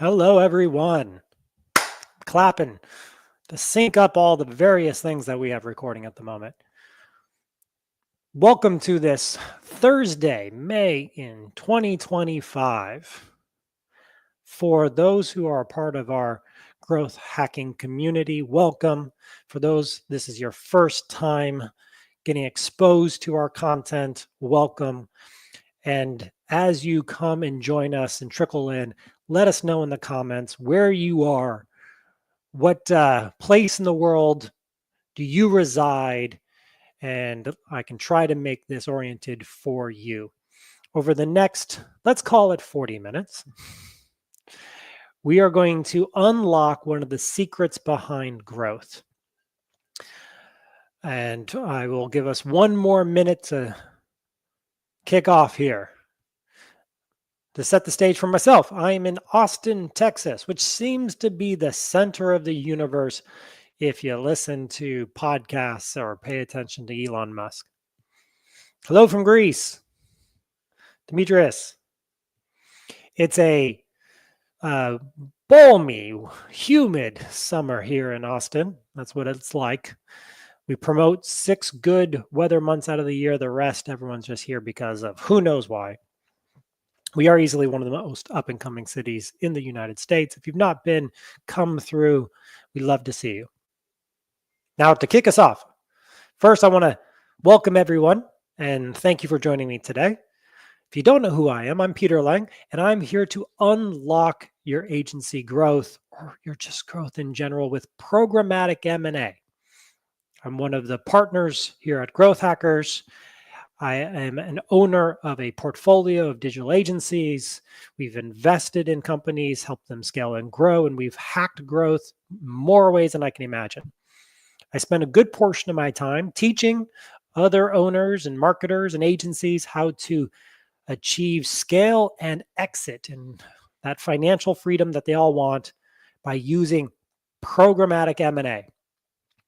Hello, everyone. Clapping to sync up all the various things that we have recording at the moment. Welcome to this Thursday, May in 2025. For those who are a part of our growth hacking community, welcome. For those, this is your first time getting exposed to our content, welcome. And as you come and join us and trickle in, let us know in the comments where you are. What place in the world do you reside? And I can try to make this oriented for you. Over the next, let's call it 40 minutes, we are going to unlock one of the secrets behind growth. And I will give us one more minute to kick off here. To set the stage for myself, I am in Austin, Texas, which seems to be the center of the universe if you listen to podcasts or pay attention to Elon Musk. Hello from Greece, Demetrius. It's a balmy, humid summer here in Austin. That's what it's like. We promote 6 good weather months out of the year. The rest, everyone's just here because of who knows why. We are easily one of the most up-and-coming cities in the United States. If you've not been, come through. We'd love to see you. Now, to kick us off, first I want to welcome everyone and thank you for joining me today. If you don't know who I am, I'm Peter Lang, and I'm here to unlock your agency growth or your just growth in general with programmatic M&A. I'm one of the partners here at Growth Hackers. I am an owner of a portfolio of digital agencies. We've invested in companies, helped them scale and grow, and we've hacked growth more ways than I can imagine. I spend a good portion of my time teaching other owners and marketers and agencies how to achieve scale and exit and that financial freedom that they all want by using programmatic M&A.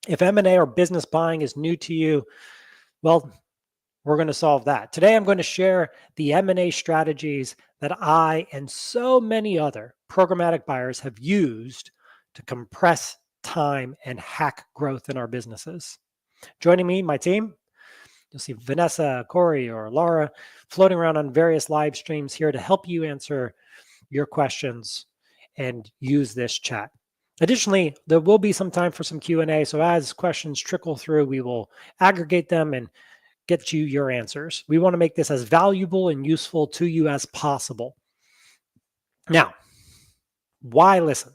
If M&A or business buying is new to you, well, we're going to solve that. Today, I'm going to share the M&A strategies that I and so many other programmatic buyers have used to compress time and hack growth in our businesses. Joining me, my team, you'll see Vanessa, Corey, or Laura floating around on various live streams here to help you answer your questions and use this chat. Additionally, there will be some time for some Q&A. So as questions trickle through, we will aggregate them and get you your answers. We want to make this as valuable and useful to you as possible. Now, why listen?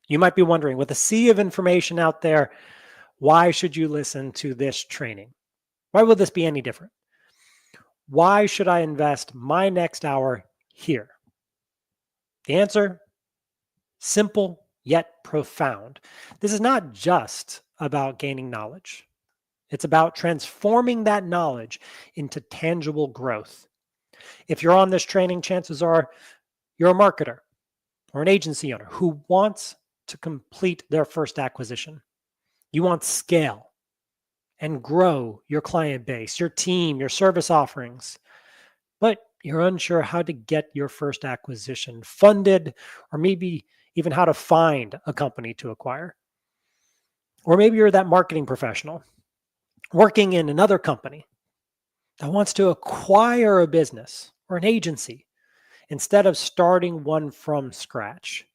You might be wondering, with a sea of information out there, why should you listen to this training? Why will this be any different? Why should I invest my next hour here? The answer, simple yet profound. This is not just about gaining knowledge. It's about transforming that knowledge into tangible growth. If you're on this training, chances are you're a marketer or an agency owner who wants to complete their first acquisition. You want scale and grow your client base, your team, your service offerings, but you're unsure how to get your first acquisition funded, or maybe even how to find a company to acquire. Or maybe you're that marketing professional working in another company that wants to acquire a business or an agency instead of starting one from scratch.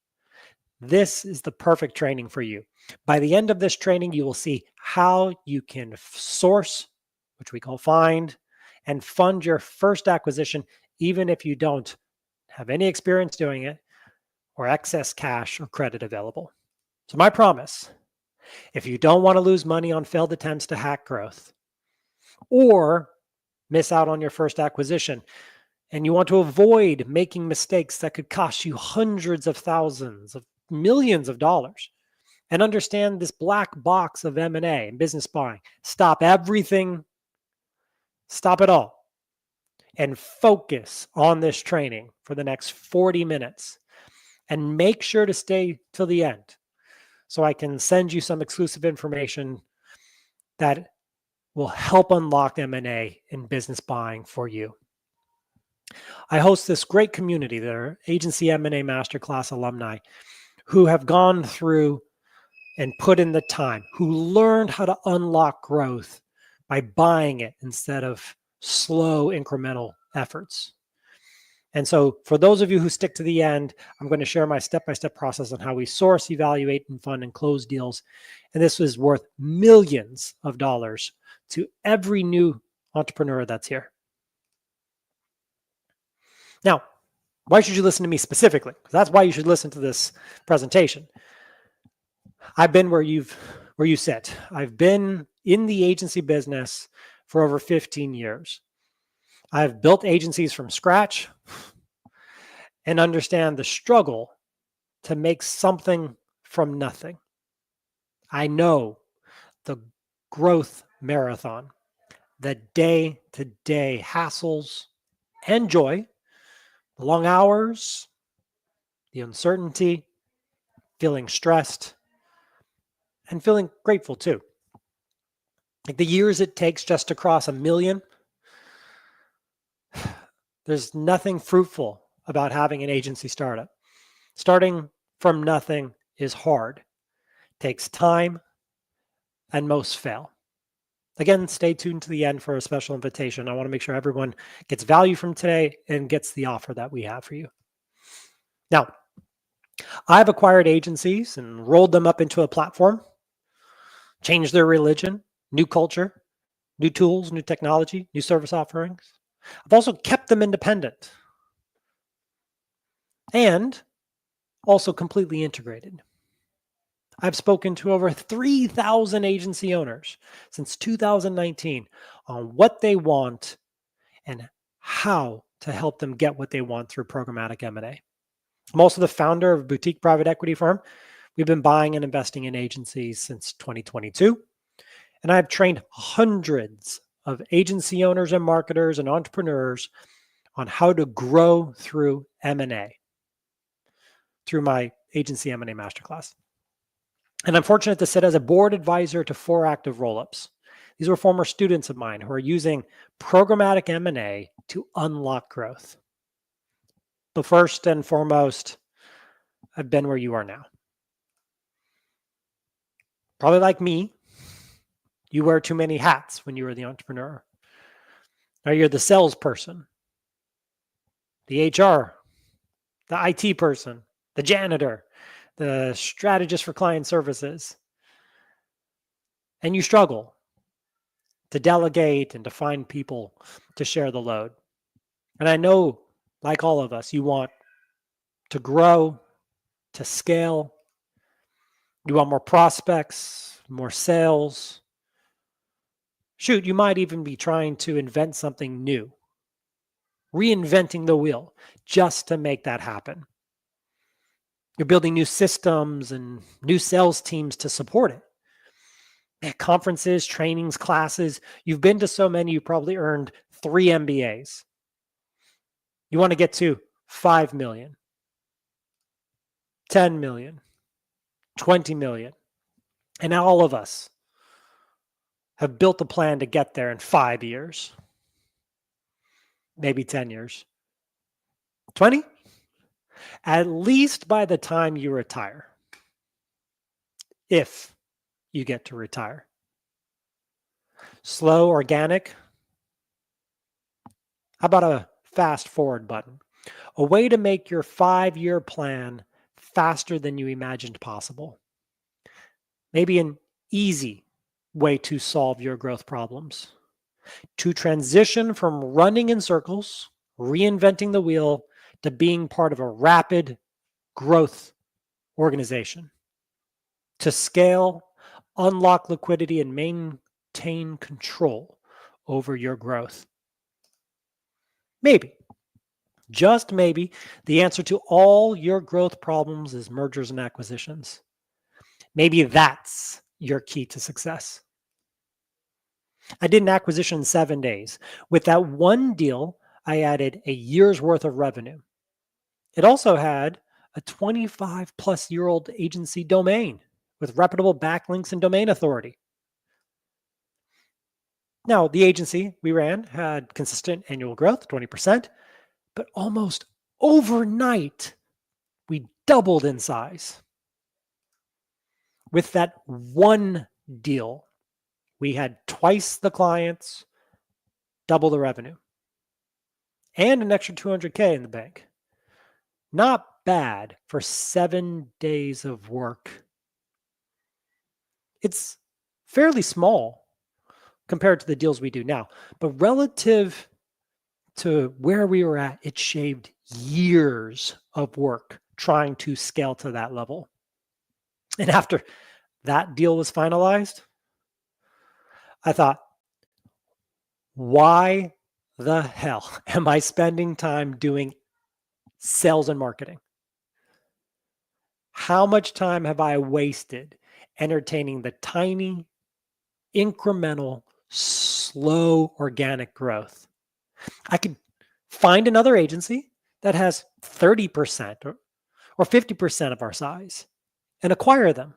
This is the perfect training for you. By the end of this training, you will see how you can source, which we call find, and fund your first acquisition, even if you don't have any experience doing it or excess cash or credit available. So my promise, if you don't want to lose money on failed attempts to hack growth or miss out on your first acquisition, and you want to avoid making mistakes that could cost you hundreds of thousands of millions of dollars, and understand this black box of M&A and business buying, stop everything, stop it all, and focus on this training for the next 40 minutes. And make sure to stay till the end so I can send you some exclusive information that will help unlock M&A and business buying for you. I host this great community. They're agency M&A masterclass alumni who have gone through and put in the time, who learned how to unlock growth by buying it instead of slow incremental efforts. And so for those of you who stick to the end, I'm going to share my step-by-step process on how we source, evaluate, and fund and close deals. And this is worth millions of dollars to every new entrepreneur that's here. Now, why should you listen to me specifically? That's why you should listen to this presentation. I've been where you sit. I've been in the agency business for over 15 years. I've built agencies from scratch and understand the struggle to make something from nothing. I know the growth marathon, the day-to-day hassles and joy, the long hours, the uncertainty, feeling stressed, and feeling grateful too. Like the years it takes just to cross 1 million, there's nothing fruitful about having an agency startup. Starting from nothing is hard, takes time, and most fail. Again, stay tuned to the end for a special invitation. I want to make sure everyone gets value from today and gets the offer that we have for you. Now, I've acquired agencies and rolled them up into a platform, changed their religion, new culture, new tools, new technology, new service offerings. I've also kept them independent and also completely integrated. I've spoken to over 3,000 agency owners since 2019 on what they want and how to help them get what they want through programmatic M&A. I'm also the founder of a boutique private equity firm. We've been buying and investing in agencies since 2022. And I've trained hundreds of agency owners and marketers and entrepreneurs on how to grow through M&A through my agency M&A masterclass. And I'm fortunate to sit as a board advisor to 4 active roll-ups. These were former students of mine who are using programmatic M&A to unlock growth. But first and foremost, I've been where you are now. Probably like me, you wear too many hats when you were the entrepreneur. Now you're the salesperson, the HR, the IT person, the janitor, the strategist for client services. And you struggle to delegate and to find people to share the load. And I know, like all of us, you want to grow, to scale. You want more prospects, more sales. Shoot, you might even be trying to invent something new, reinventing the wheel just to make that happen. You're building new systems and new sales teams to support it. At conferences, trainings, classes, you've been to so many, you probably earned 3 MBAs. You want to get to 5 million, 10 million, 20 million. And all of us have built a plan to get there in 5 years, maybe 10 years, 20, at least by the time you retire, if you get to retire. Slow, organic. How about a fast forward button? A way to make your 5-year plan faster than you imagined possible. Maybe an easy way to solve your growth problems. To transition from running in circles, reinventing the wheel, to being part of a rapid growth organization. To scale, unlock liquidity, and maintain control over your growth. Maybe, just maybe, the answer to all your growth problems is mergers and acquisitions. Maybe that's your key to success. I did an acquisition in 7 days. With that one deal, I added a year's worth of revenue. It also had a 25-plus-year-old agency domain with reputable backlinks and domain authority. Now, the agency we ran had consistent annual growth, 20%, But almost overnight, we doubled in size. With that one deal, we had twice the clients, double the revenue, and an extra 200K in the bank. Not bad for 7 days of work. It's fairly small compared to the deals we do now, but relative to where we were at, it shaved years of work trying to scale to that level. And after that deal was finalized, I thought, why the hell am I spending time doing sales and marketing? How much time have I wasted entertaining the tiny, incremental, slow, organic growth? I could find another agency that has 30% or 50% of our size and acquire them.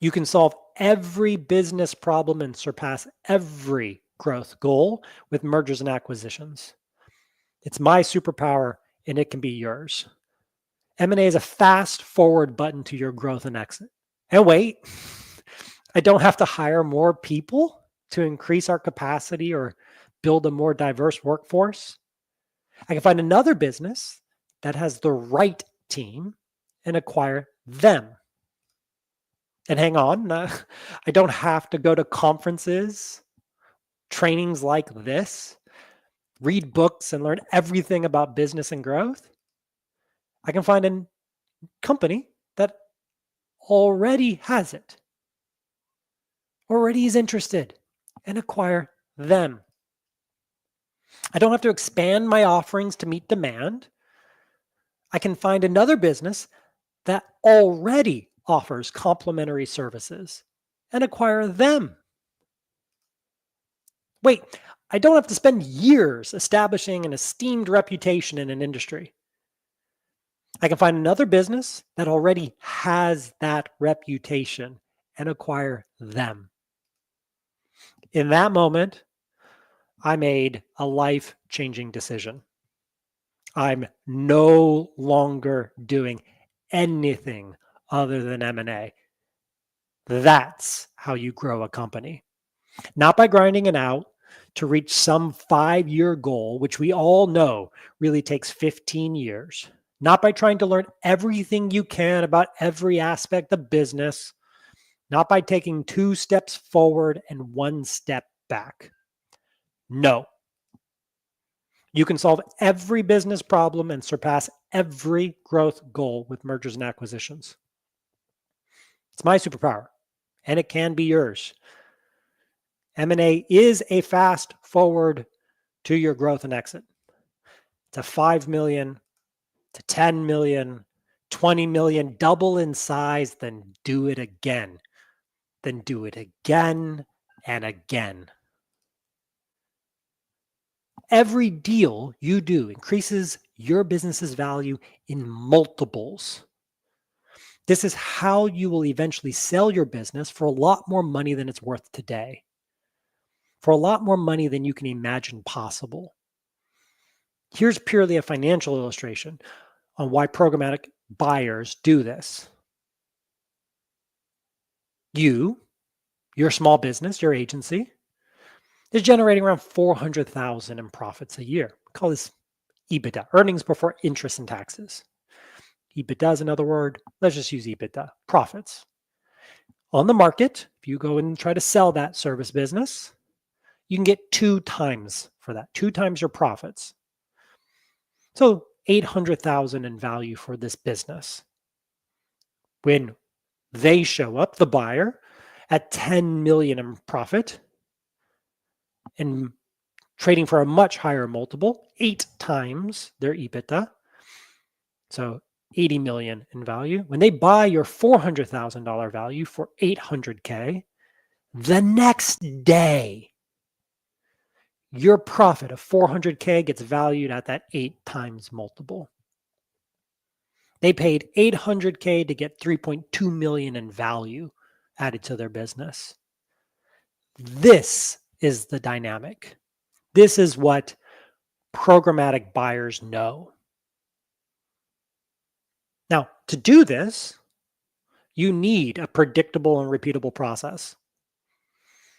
You can solve every business problem and surpass every growth goal with mergers and acquisitions. It's my superpower and it can be yours. M&A is a fast forward button to your growth and exit. And wait, I don't have to hire more people to increase our capacity or build a more diverse workforce. I can find another business that has the right team and acquire them. And hang on, I don't have to go to conferences, trainings like this, read books and learn everything about business and growth. I can find a company that already has it, already is interested, and acquire them. I don't have to expand my offerings to meet demand. I can find another business that already offers complementary services and acquire them. Wait, I don't have to spend years establishing an esteemed reputation in an industry. I can find another business that already has that reputation and acquire them. In that moment, I made a life-changing decision. I'm no longer doing anything other than M&A. That's how you grow a company. Not by grinding it out to reach some 5-year goal, which we all know really takes 15 years. Not by trying to learn everything you can about every aspect of business. Not by taking 2 steps forward and 1 step back. No. You can solve every business problem and surpass every growth goal with mergers and acquisitions. It's my superpower, and it can be yours. M&A is a fast forward to your growth and exit. To 5 million, to 10 million, 20 million, double in size, then do it again. Then do it again and again. Every deal you do increases your business's value in multiples. This is how you will eventually sell your business for a lot more money than it's worth today, for a lot more money than you can imagine possible. Here's purely a financial illustration on why programmatic buyers do this. Your small business, your agency, is generating around $400,000 in profits a year. Call this EBITDA, earnings before interest and taxes. EBITDA is another word. Let's just use EBITDA, profits. On the market, if you go and try to sell that service business, you can get 2 times for that, 2 times your profits. So $800,000 in value for this business. When they show up, the buyer, at 10 million in profit and trading for a much higher multiple, 8 times their EBITDA. So 80 million in value. When they buy your $400,000 value for 800K, the next day, your profit of 400K gets valued at that 8 times multiple. They paid 800K to get 3.2 million in value added to their business. This is the dynamic. This is what programmatic buyers know. Now, to do this, you need a predictable and repeatable process.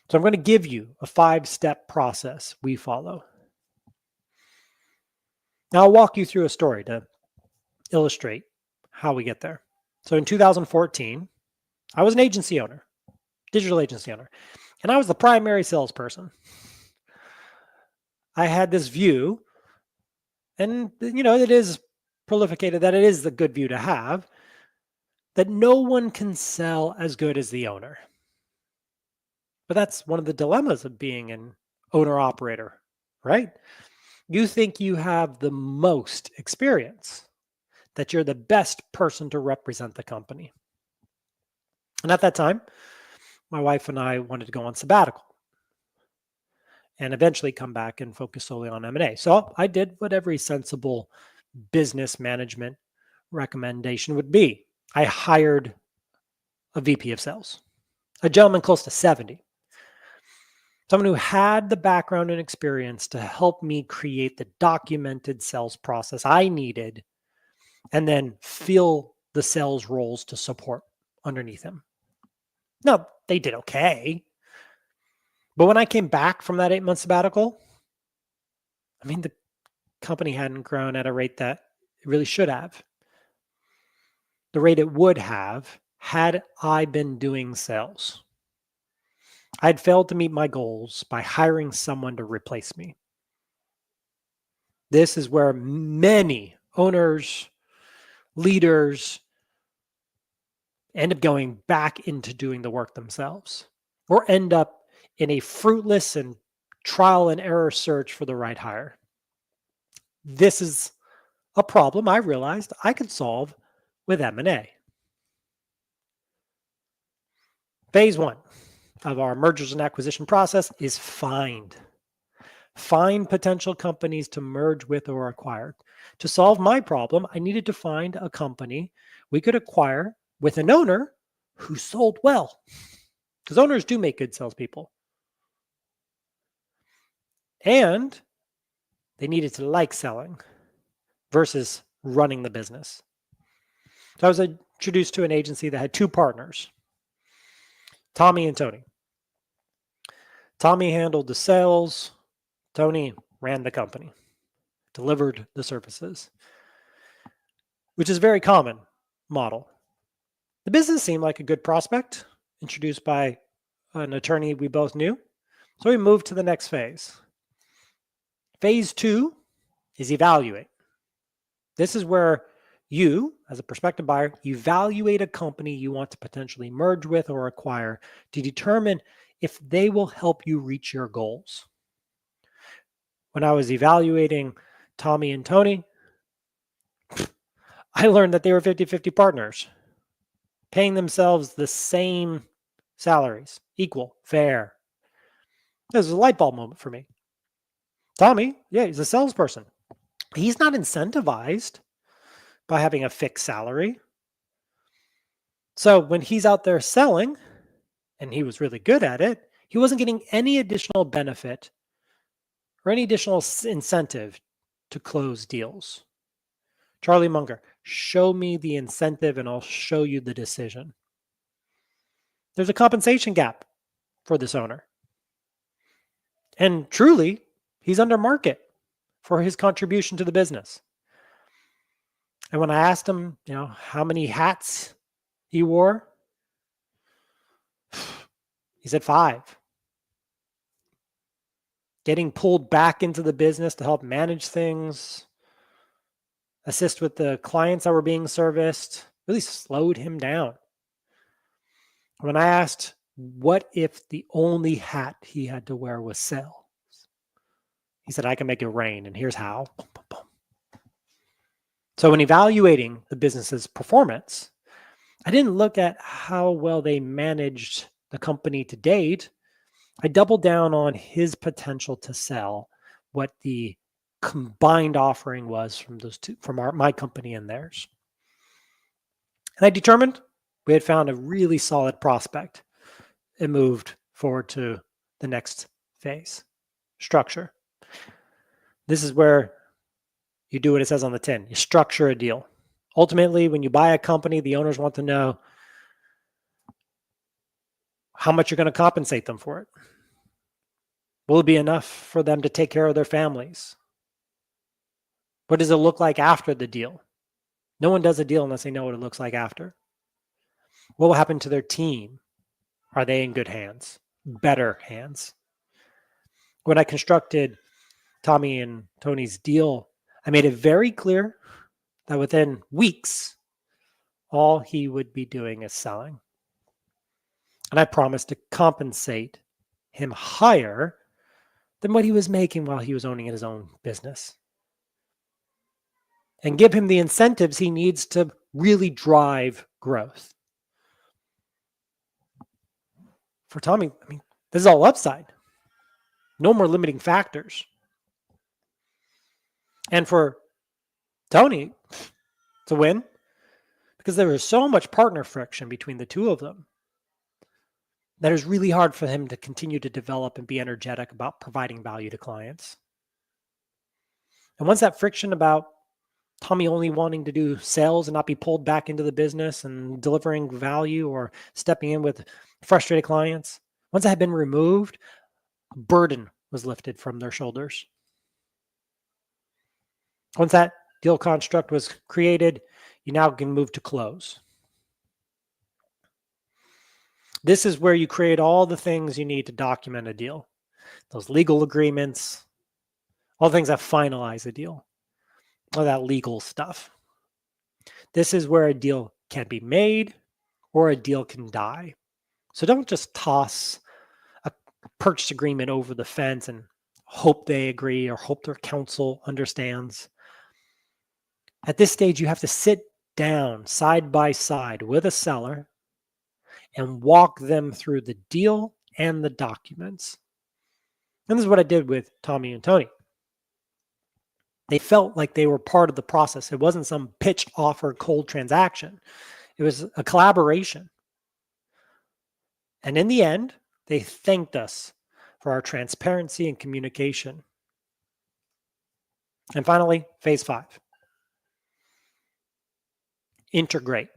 So I'm going to give you a 5-step process we follow. Now I'll walk you through a story to illustrate how we get there. So in 2014, I was an agency owner, digital agency owner, and I was the primary salesperson. I had this view, and it is prolificated that it is the good view to have, that no one can sell as good as the owner. But that's one of the dilemmas of being an owner-operator, right? You think you have the most experience, that you're the best person to represent the company. And at that time, my wife and I wanted to go on sabbatical and eventually come back and focus solely on M&A. So I did what every sensible business management recommendation would be. I hired a VP of sales, a gentleman close to 70, someone who had the background and experience to help me create the documented sales process I needed and then fill the sales roles to support underneath him. Now, they did okay. But when I came back from that 8-month sabbatical, the company hadn't grown at a rate that it really should have. The rate it would have had I been doing sales. I had failed to meet my goals by hiring someone to replace me. This is where many owners, leaders end up going back into doing the work themselves, or end up in a fruitless and trial and error search for the right hire. This is a problem I realized I could solve with M&A. Phase 1 of our mergers and acquisition process is find. Find potential companies to merge with or acquire. To solve my problem, I needed to find a company we could acquire with an owner who sold well. Because owners do make good salespeople. And they needed to like selling versus running the business. So I was introduced to an agency that had 2 partners, Tommy and Tony. Tommy handled the sales. Tony ran the company, delivered the services, which is a very common model. The business seemed like a good prospect, introduced by an attorney we both knew. So we moved to the next phase. Phase 2 is evaluate. This is where you, as a prospective buyer, evaluate a company you want to potentially merge with or acquire to determine if they will help you reach your goals. When I was evaluating Tommy and Tony, I learned that they were 50-50 partners, paying themselves the same salaries, equal, fair. This was a light bulb moment for me. Tommy, he's a salesperson. He's not incentivized by having a fixed salary. So when he's out there selling, and he was really good at it, he wasn't getting any additional benefit or any additional incentive to close deals. Charlie Munger, show me the incentive and I'll show you the decision. There's a compensation gap for this owner. And truly, he's under market for his contribution to the business. And when I asked him, how many hats he wore, he said 5. Getting pulled back into the business to help manage things, assist with the clients that were being serviced, really slowed him down. When I asked, what if the only hat he had to wear was sales? He said, I can make it rain, and here's how. Boom, boom, boom. So when evaluating the business's performance, I didn't look at how well they managed the company to date. I doubled down on his potential to sell, what the combined offering was from those two, from my company and theirs. And I determined we had found a really solid prospect and moved forward to the next phase, structure. This is where you do what it says on the tin. You structure a deal. Ultimately, when you buy a company, the owners want to know how much you're going to compensate them for it. Will it be enough for them to take care of their families? What does it look like after the deal? No one does a deal unless they know what it looks like after. What will happen to their team? Are they in good hands? Better hands? When I constructed Tommy and Tony's deal, I made it very clear that within weeks, all he would be doing is selling. And I promised to compensate him higher than what he was making while he was owning his own business. And give him the incentives he needs to really drive growth. For Tommy, this is all upside. No more limiting factors. And for Tony, it's a win because there was so much partner friction between the two of them that it was really hard for him to continue to develop and be energetic about providing value to clients. And once that friction about Tommy only wanting to do sales and not be pulled back into the business and delivering value or stepping in with frustrated clients, once that had been removed, a burden was lifted from their shoulders. Once that deal construct was created, you now can move to close. This is where you create all the things you need to document a deal. Those legal agreements, all the things that finalize a deal, all that legal stuff. This is where a deal can be made or a deal can die. So don't just toss a purchase agreement over the fence and hope they agree or hope their counsel understands. At this stage, you have to sit down side by side with a seller and walk them through the deal and the documents. And this is what I did with Tommy and Tony. They felt like they were part of the process. It wasn't some pitched offer, cold transaction. It was a collaboration. And in the end, they thanked us for our transparency and communication. And finally, phase 5. Integrate.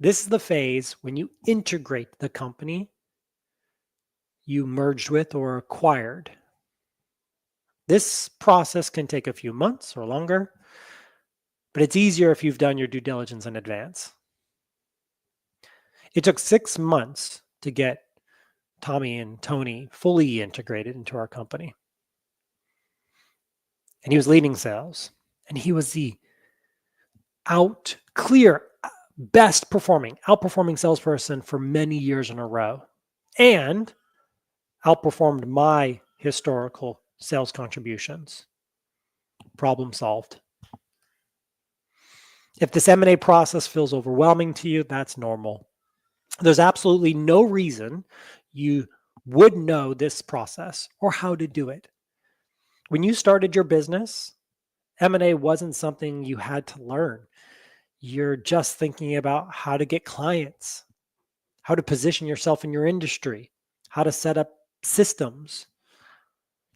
This is the phase when you integrate the company you merged with or acquired. This process can take a few months or longer, but it's easier if you've done your due diligence in advance. It took 6 months to get Tommy and Tony fully integrated into our company. And he was leading sales, and he was the outperforming salesperson for many years in a row, and outperformed my historical sales contributions. Problem solved. If this M&A process feels overwhelming to you, that's normal. There's absolutely no reason you would know this process or how to do it. When you started your business, M&A wasn't something you had to learn. You're just thinking about how to get clients, how to position yourself in your industry, how to set up systems.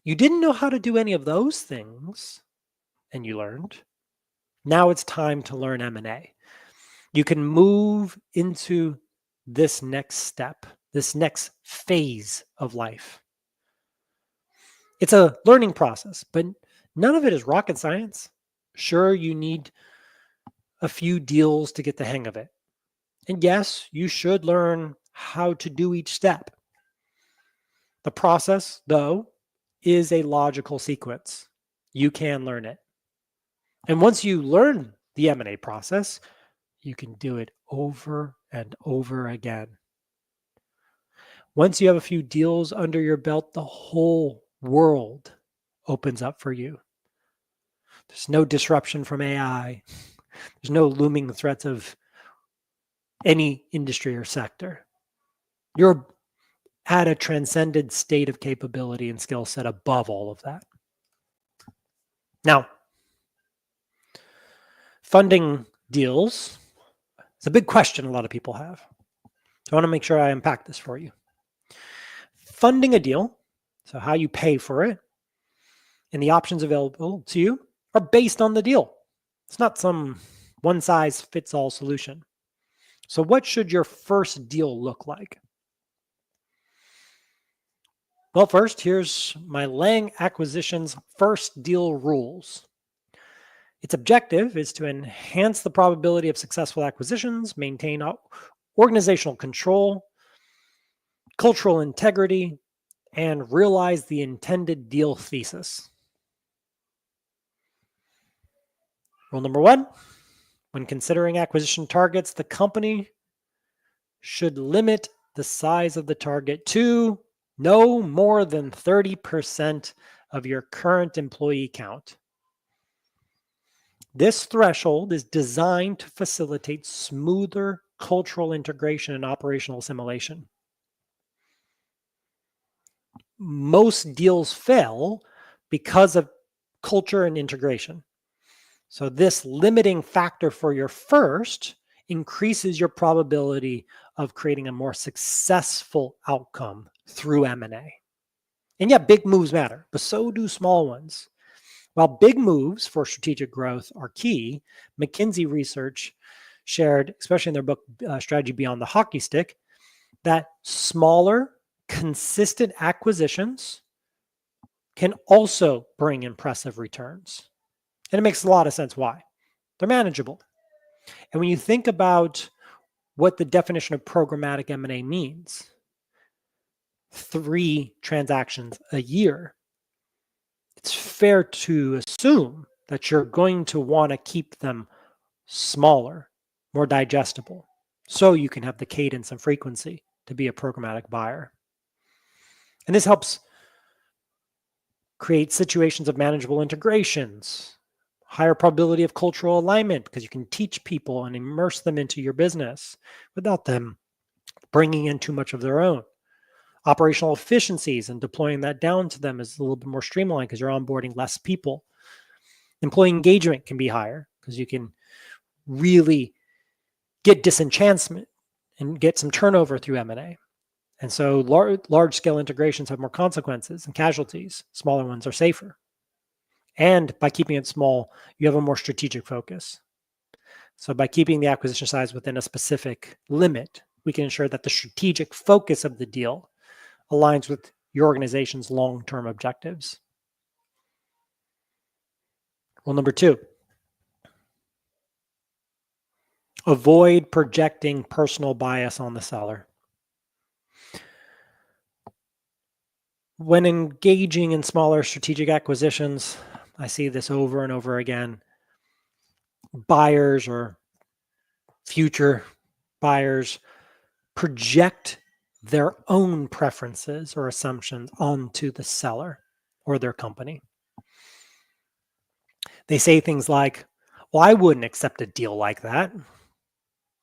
You didn't know how to do any of those things, and you learned. Now it's time to learn M&A. You can move into this next step, this next phase of life. It's a learning process, but none of it is rocket science. Sure, you need a few deals to get the hang of it. And yes, you should learn how to do each step. The process, though, is a logical sequence. You can learn it. And once you learn the M&A process, you can do it over and over again. Once you have a few deals under your belt, the whole world opens up for you. There's no disruption from AI. There's no looming threats of any industry or sector. You're at a transcended state of capability and skill set above all of that. Now, funding deals is a big question a lot of people have. So I want to make sure I unpack this for you. Funding a deal, so how you pay for it, and the options available to you are based on the deal. It's not some one-size-fits-all solution. So what should your first deal look like? Well, first, here's my Lang Acquisitions first deal rules. Its objective is to enhance the probability of successful acquisitions, maintain organizational control, cultural integrity, and realize the intended deal thesis. Rule number 1, when considering acquisition targets, the company should limit the size of the target to no more than 30% of your current employee count. This threshold is designed to facilitate smoother cultural integration and operational assimilation. Most deals fail because of culture and integration. So this limiting factor for your first increases your probability of creating a more successful outcome through M&A. And yeah, big moves matter, but so do small ones. While big moves for strategic growth are key, McKinsey research shared, especially in their book, Strategy Beyond the Hockey Stick, that smaller, consistent acquisitions can also bring impressive returns. And it makes a lot of sense why. They're manageable. And when you think about what the definition of programmatic M&A means, 3 transactions a year, it's fair to assume that you're going to want to keep them smaller, more digestible, so you can have the cadence and frequency to be a programmatic buyer. And this helps create situations of manageable integrations, higher probability of cultural alignment because you can teach people and immerse them into your business without them bringing in too much of their own. Operational efficiencies and deploying that down to them is a little bit more streamlined because you're onboarding less people. Employee engagement can be higher because you can really get disenchantment and get some turnover through M&A. And so large-scale integrations have more consequences and casualties. Smaller ones are safer. And by keeping it small, you have a more strategic focus. So by keeping the acquisition size within a specific limit, we can ensure that the strategic focus of the deal aligns with your organization's long-term objectives. Rule number 2, avoid projecting personal bias on the seller. When engaging in smaller strategic acquisitions, I see this over and over again. Buyers or future buyers project their own preferences or assumptions onto the seller or their company. They say things like, well, I wouldn't accept a deal like that.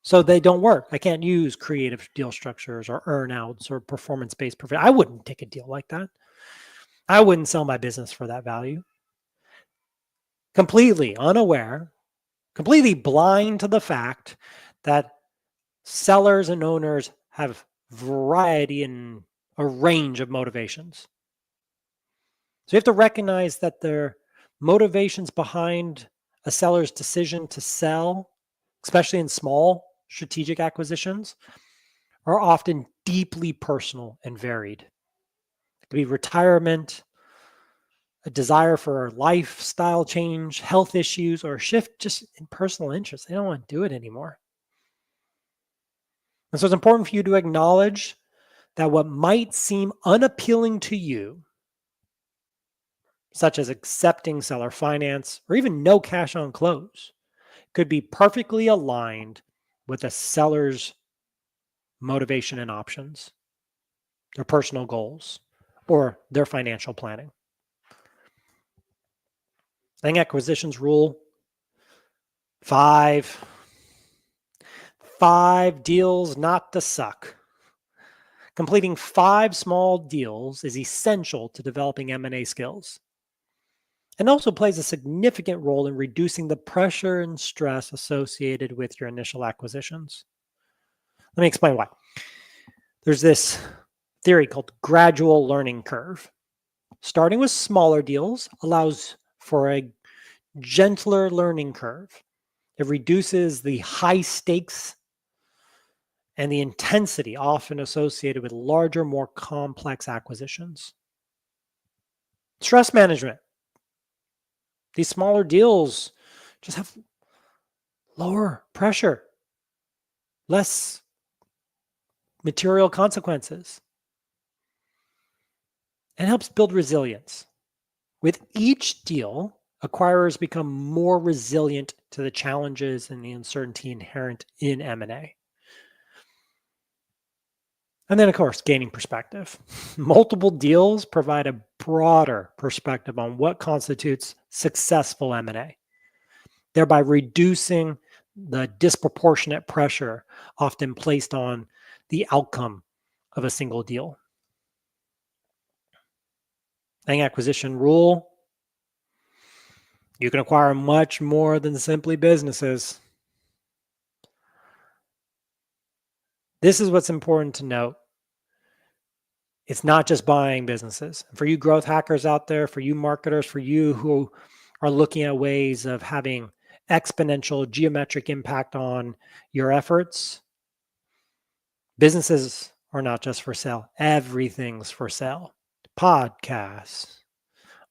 So they don't work. I can't use creative deal structures or earnouts or performance-based profit. I wouldn't take a deal like that. I wouldn't sell my business for that value. Completely unaware, completely blind to the fact that sellers and owners have variety and a range of motivations. So you have to recognize that their motivations behind a seller's decision to sell, especially in small strategic acquisitions, are often deeply personal and varied. It could be retirement, a desire for lifestyle change, health issues, or a shift just in personal interest. They don't want to do it anymore. And so it's important for you to acknowledge that what might seem unappealing to you, such as accepting seller finance or even no cash on close, could be perfectly aligned with a seller's motivation and options, their personal goals, or their financial planning. Lang Acquisitions Rule 5. 5 deals not to suck. Completing 5 small deals is essential to developing M&A skills, and also plays a significant role in reducing the pressure and stress associated with your initial acquisitions. Let me explain why. There's this theory called gradual learning curve. Starting with smaller deals allows for a gentler learning curve. It reduces the high stakes and the intensity often associated with larger, more complex acquisitions. Stress management. These smaller deals just have lower pressure, less material consequences, and helps build resilience. With each deal, acquirers become more resilient to the challenges and the uncertainty inherent in M&A. And then, of course, gaining perspective. Multiple deals provide a broader perspective on what constitutes successful M&A, thereby reducing the disproportionate pressure often placed on the outcome of a single deal. And acquisition rule: you can acquire much more than simply businesses. This is what's important to note. It's not just buying businesses. For you growth hackers out there, for you marketers, for you who are looking at ways of having exponential geometric impact on your efforts, businesses are not just for sale. Everything's for sale. Podcasts,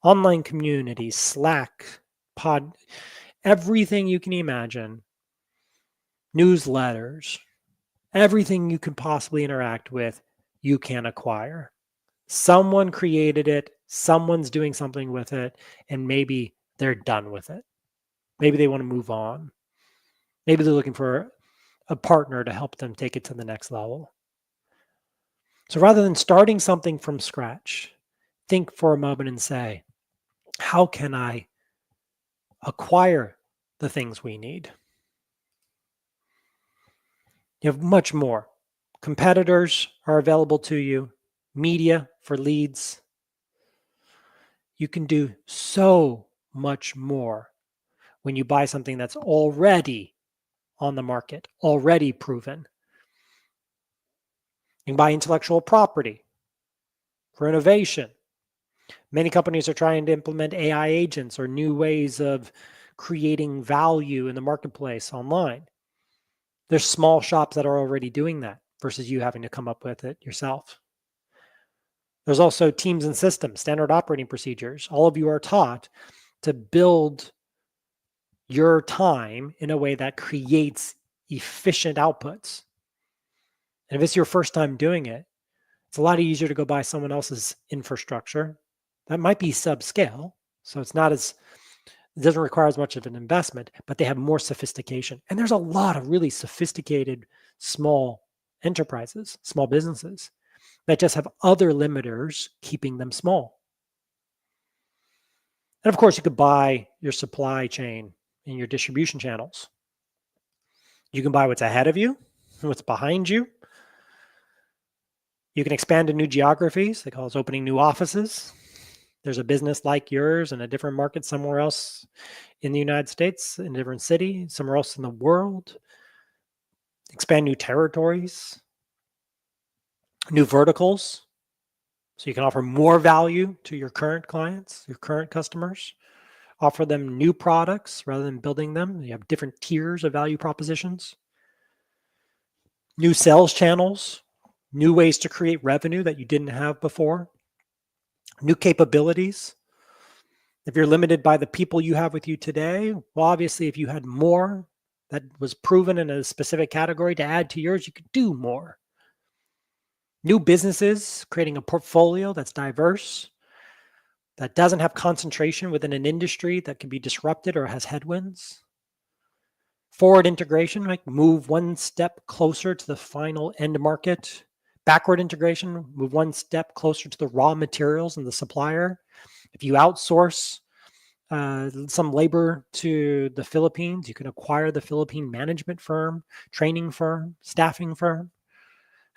online communities, Slack, everything you can imagine, newsletters, everything you can possibly interact with, you can acquire. Someone created it, someone's doing something with it, and maybe they're done with it. Maybe they want to move on. Maybe they're looking for a partner to help them take it to the next level. So rather than starting something from scratch, think for a moment and say, how can I acquire the things we need? You have much more. Competitors are available to you, media for leads. You can do so much more when you buy something that's already on the market, already proven. You can buy intellectual property for innovation. Many companies are trying to implement AI agents or new ways of creating value in the marketplace online. There's small shops that are already doing that versus you having to come up with it yourself. There's also teams and systems, standard operating procedures. All of you are taught to build your time in a way that creates efficient outputs. And if it's your first time doing it, it's a lot easier to go buy someone else's infrastructure. That might be subscale, so it doesn't require as much of an investment, but they have more sophistication. And there's a lot of really sophisticated small enterprises, small businesses that just have other limiters keeping them small. And of course, you could buy your supply chain and your distribution channels. You can buy what's ahead of you, what's behind you. You can expand to new geographies. They call it opening new offices. There's a business like yours in a different market somewhere else in the United States, in a different city, somewhere else in the world. Expand new territories, new verticals. So you can offer more value to your current clients, your current customers. Offer them new products rather than building them. You have different tiers of value propositions. New sales channels, new ways to create revenue that you didn't have before. New capabilities. If you're limited by the people you have with you today, well, obviously, if you had more that was proven in a specific category to add to yours, you could do more. New businesses, creating a portfolio that's diverse, that doesn't have concentration within an industry that can be disrupted or has headwinds. Forward integration, like move one step closer to the final end market. Backward integration, move one step closer to the raw materials and the supplier. If you outsource some labor to the Philippines, you can acquire the Philippine management firm, training firm, staffing firm.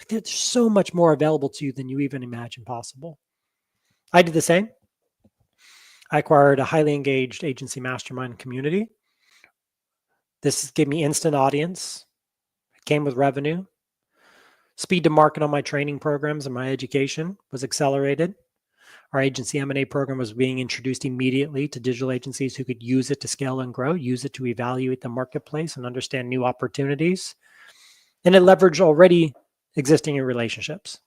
There's so much more available to you than you even imagine possible. I did the same. I acquired a highly engaged agency mastermind community. This gave me instant audience. It came with revenue. Speed to market on my training programs and my education was accelerated. Our agency M&A program was being introduced immediately to digital agencies who could use it to scale and grow, use it to evaluate the marketplace and understand new opportunities. And it leveraged already existing relationships.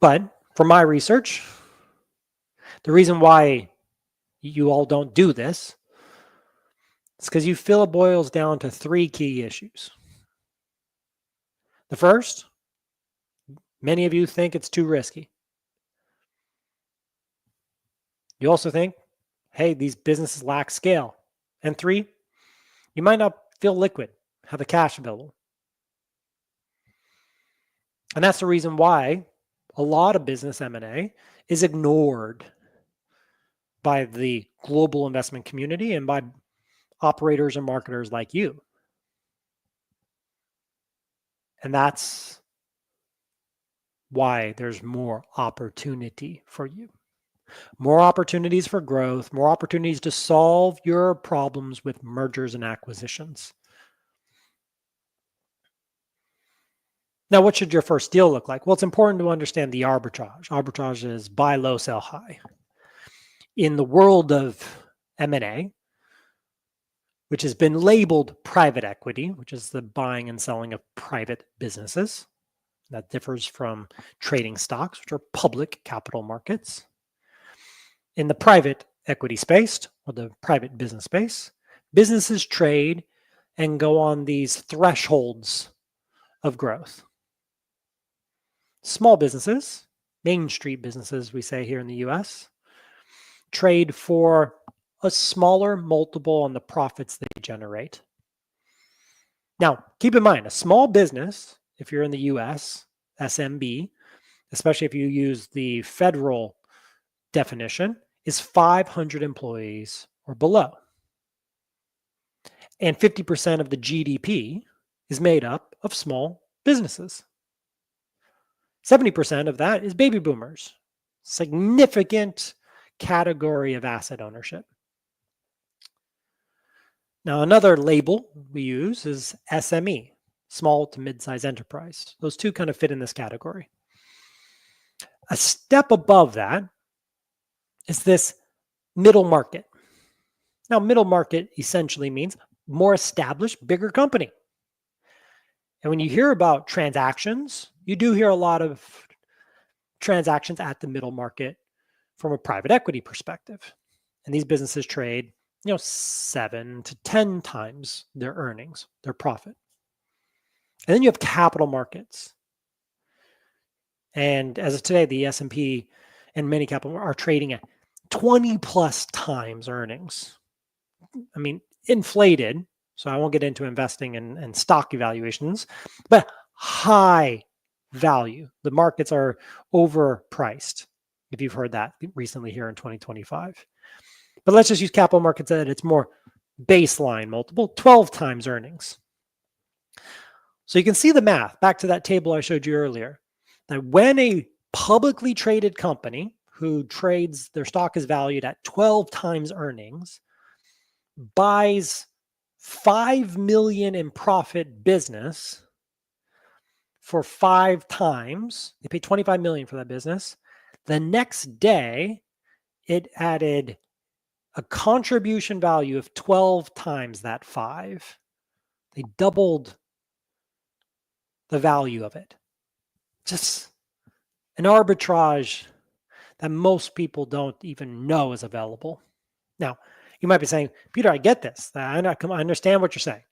But from my research, the reason why you all don't do this is because you feel it boils down to 3 key issues. The first, many of you think it's too risky. You also think, hey, these businesses lack scale. And 3, you might not feel liquid, have the cash available. And that's the reason why a lot of business M&A is ignored by the global investment community and by operators and marketers like you. And that's why there's more opportunity for you. More opportunities for growth, more opportunities to solve your problems with mergers and acquisitions. Now, what should your first deal look like? Well, it's important to understand the arbitrage. Arbitrage is buy low, sell high. In the world of M&A, which has been labeled private equity, which is the buying and selling of private businesses. That differs from trading stocks, which are public capital markets. In the private equity space, or the private business space, businesses trade and go on these thresholds of growth. Small businesses, Main Street businesses, we say here in the US, trade for a smaller multiple on the profits they generate. Now, keep in mind, a small business, if you're in the US, SMB, especially if you use the federal definition, is 500 employees or below. And 50% of the GDP is made up of small businesses. 70% of that is baby boomers, significant category of asset ownership. Now, another label we use is SME, small to mid-size enterprise. Those two kind of fit in this category. A step above that is this middle market. Now, middle market essentially means more established, bigger company. And when you hear about transactions, you do hear a lot of transactions at the middle market from a private equity perspective. And these businesses trade, 7 to 10 times their earnings, their profit. And then you have capital markets. And as of today, the S&P and many capital are trading at 20 plus times earnings. I mean, inflated. So I won't get into investing and stock evaluations, but high value. The markets are overpriced, if you've heard that recently here in 2025. But let's just use capital markets at its more baseline multiple, 12 times earnings. So you can see the math, back to that table I showed you earlier, that when a publicly traded company who trades, their stock is valued at 12 times earnings, buys 5 million in profit business for 5 times, they pay 25 million for that business. The next day, it added a contribution value of 12 times that 5. They doubled the value of it. Just an arbitrage that most people don't even know is available. Now, you might be saying, Peter, I get this. I understand what you're saying.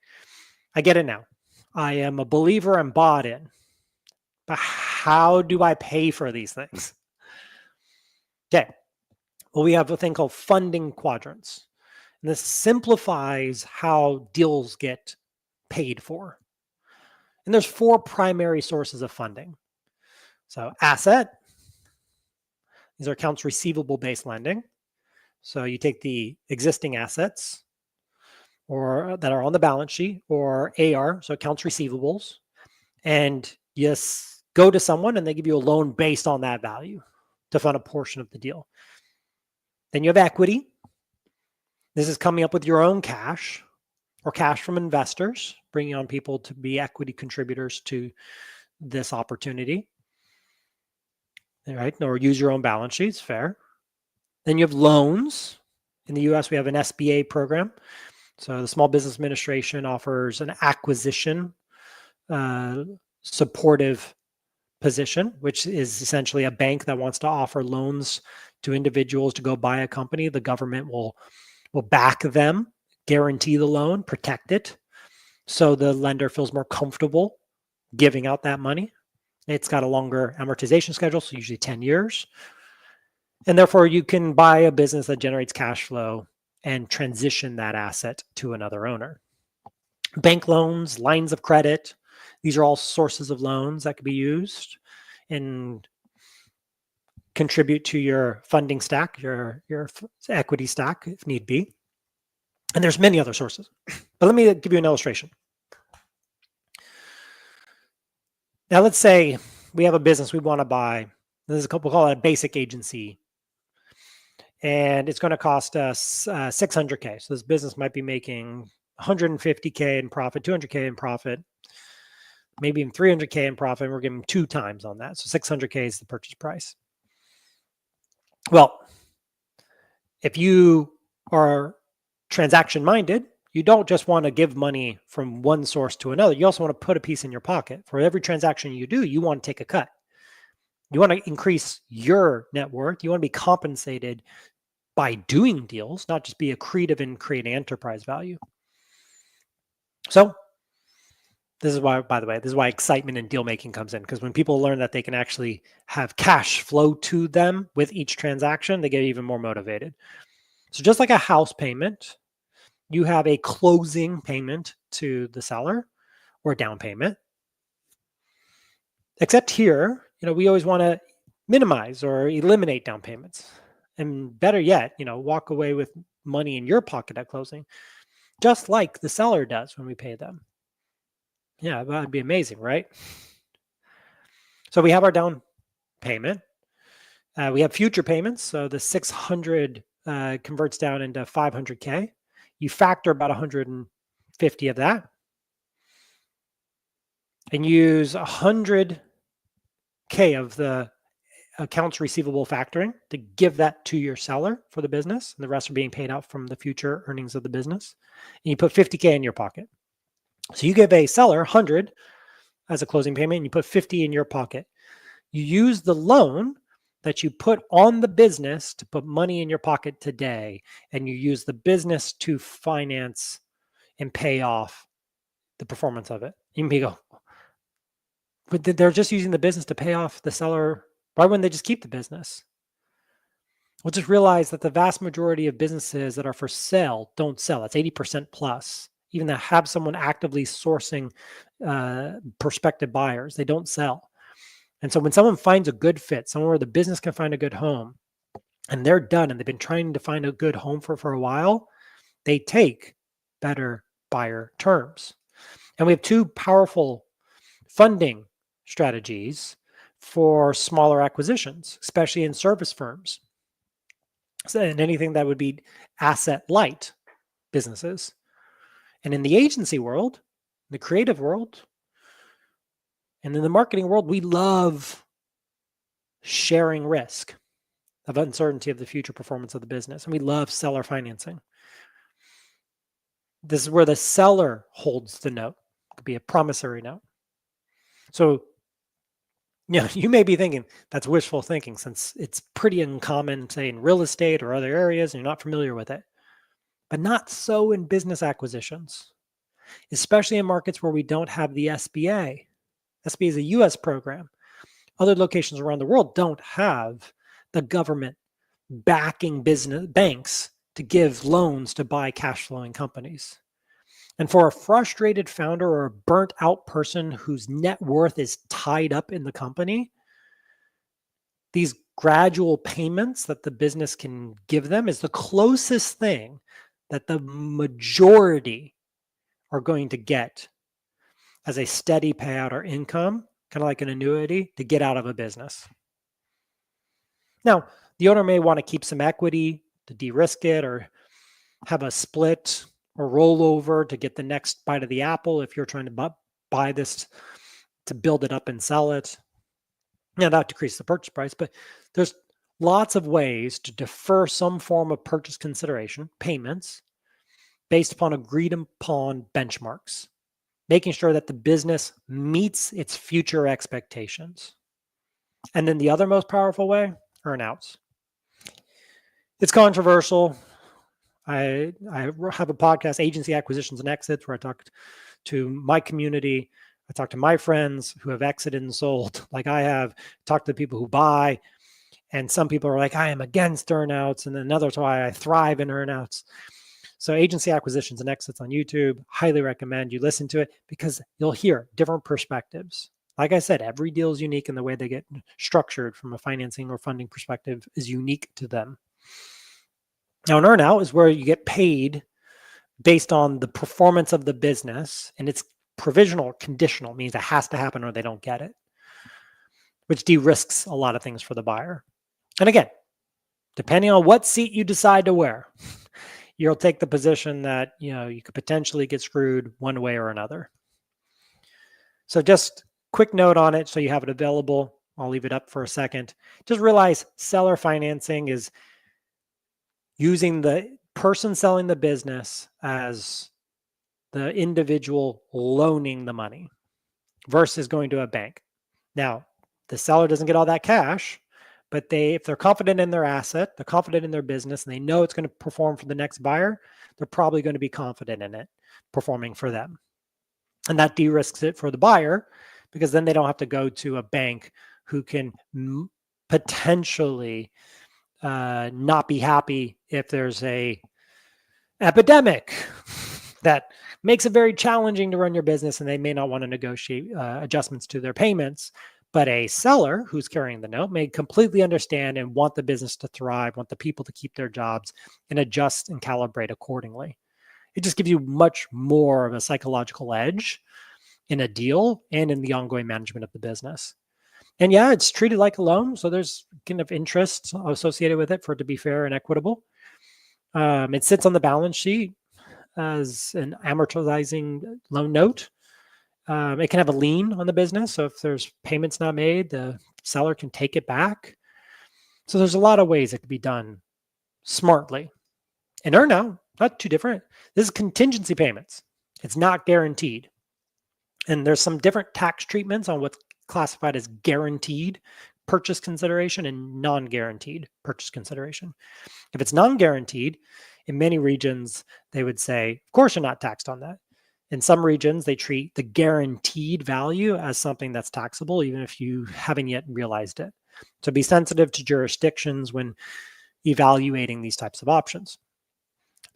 I get it now. I am a believer and bought in. But how do I pay for these things? Okay. Well, we have a thing called funding quadrants. And this simplifies how deals get paid for. And there's 4 primary sources of funding. So asset, these are accounts receivable based lending. So you take the existing assets or that are on the balance sheet, or AR, so accounts receivables, and you go to someone and they give you a loan based on that value to fund a portion of the deal. Then you have equity. This is coming up with your own cash or cash from investors, bringing on people to be equity contributors to this opportunity. right? Or use your own balance sheets, fair. Then you have loans. In the US, we have an SBA program. So the Small Business Administration offers an acquisition supportive position, which is essentially a bank that wants to offer loans to individuals to go buy a company. The government will back them, guarantee the loan, protect it, so the lender feels more comfortable giving out that money. It's got a longer amortization schedule, so usually 10 years. And therefore, you can buy a business that generates cash flow and transition that asset to another owner. Bank loans, lines of credit, these are all sources of loans that could be used and contribute to your funding stack, your equity stack, if need be. And there's many other sources. But let me give you an illustration. Now, let's say we have a business we want to buy. This is a couple, we'll call it a basic agency. And it's going to cost us $600K. So this business might be making $150K in profit, $200K in profit, maybe even $300K in profit. And we're giving 2 times on that. So $600K is the purchase price. Well, if you are transaction minded, you don't just want to give money from one source to another. You also want to put a piece in your pocket. For every transaction you do, you want to take a cut. You want to increase your net worth. You want to be compensated by doing deals, not just be accretive and creating enterprise value. So this is why, by the way, this is why excitement in deal making comes in, because when people learn that they can actually have cash flow to them with each transaction, they get even more motivated. So just like a house payment, you have a closing payment to the seller or down payment. Except here, we always want to minimize or eliminate down payments. And better yet, walk away with money in your pocket at closing, just like the seller does when we pay them. Yeah, that'd be amazing, right? So we have our down payment. We have future payments. So the 600 converts down into 500K. You factor about 150 of that and use 100K of the accounts receivable factoring to give that to your seller for the business. And the rest are being paid out from the future earnings of the business. And you put 50K in your pocket. So you give a seller 100 as a closing payment and you put 50 in your pocket. You use the loan that you put on the business to put money in your pocket today, and you use the business to finance and pay off the performance of it. You may go, but they're just using the business to pay off the seller. Why wouldn't they just keep the business? We'll just realize that the vast majority of businesses that are for sale don't sell. That's 80% plus. Even that have someone actively sourcing prospective buyers, they don't sell. And so when someone finds a good fit, somewhere where the business can find a good home, and they're done and they've been trying to find a good home for a while, they take better buyer terms. And we have 2 powerful funding strategies for smaller acquisitions, especially in service firms. And anything that would be asset light businesses. And in the agency world, the creative world, and in the marketing world, we love sharing risk of uncertainty of the future performance of the business. And we love seller financing. This is where the seller holds the note. It could be a promissory note. So, you may be thinking that's wishful thinking, since it's pretty uncommon, say, in real estate or other areas, and you're not familiar with it. But not so in business acquisitions, especially in markets where we don't have the SBA. SBA is a US program. Other locations around the world don't have the government backing business banks to give loans to buy cash flowing companies. And for a frustrated founder or a burnt out person whose net worth is tied up in the company, these gradual payments that the business can give them is the closest thing that the majority are going to get as a steady payout or income, kind of like an annuity, to get out of a business. Now, the owner may want to keep some equity to de-risk it, or have a split or rollover to get the next bite of the apple if you're trying to buy this to build it up and sell it. Now, not decrease the purchase price, but there's lots of ways to defer some form of purchase consideration, payments, based upon agreed upon benchmarks, making sure that the business meets its future expectations. And then the other most powerful way, earnouts. It's controversial. I have a podcast, Agency Acquisitions and Exits, where I talk to my community. I talk to my friends who have exited and sold, like I have, talked to the people who buy. And some people are like, I am against earnouts. And then others why I thrive in earnouts. So Agency Acquisitions and Exits on YouTube, highly recommend you listen to it because you'll hear different perspectives. Like I said, every deal is unique and the way they get structured from a financing or funding perspective is unique to them. Now, an earnout is where you get paid based on the performance of the business, and it's provisional, conditional, means it has to happen or they don't get it, which de-risks a lot of things for the buyer. And again, depending on what seat you decide to wear, you'll take the position that, you could potentially get screwed one way or another. So just quick note on it so you have it available. I'll leave it up for a second. Just realize seller financing is using the person selling the business as the individual loaning the money versus going to a bank. Now, the seller doesn't get all that cash, but if they're confident in their asset, they're confident in their business, and they know it's going to perform for the next buyer, they're probably going to be confident in it performing for them. And that de-risks it for the buyer because then they don't have to go to a bank who can potentially not be happy if there's a epidemic that makes it very challenging to run your business, and they may not want to negotiate adjustments to their payments. But a seller who's carrying the note may completely understand and want the business to thrive, want the people to keep their jobs, and adjust and calibrate accordingly. It just gives you much more of a psychological edge in a deal and in the ongoing management of the business. And yeah, it's treated like a loan, so there's kind of interest associated with it for it to be fair and equitable. It sits on the balance sheet as an amortizing loan note. It can have a lien on the business, so if there's payments not made, the seller can take it back. So there's a lot of ways it can be done smartly. And earnout, not too different. This is contingency payments. It's not guaranteed. And there's some different tax treatments on what's classified as guaranteed purchase consideration and non-guaranteed purchase consideration. If it's non-guaranteed, in many regions, they would say, of course, you're not taxed on that. In some regions, they treat the guaranteed value as something that's taxable, even if you haven't yet realized it. So be sensitive to jurisdictions when evaluating these types of options.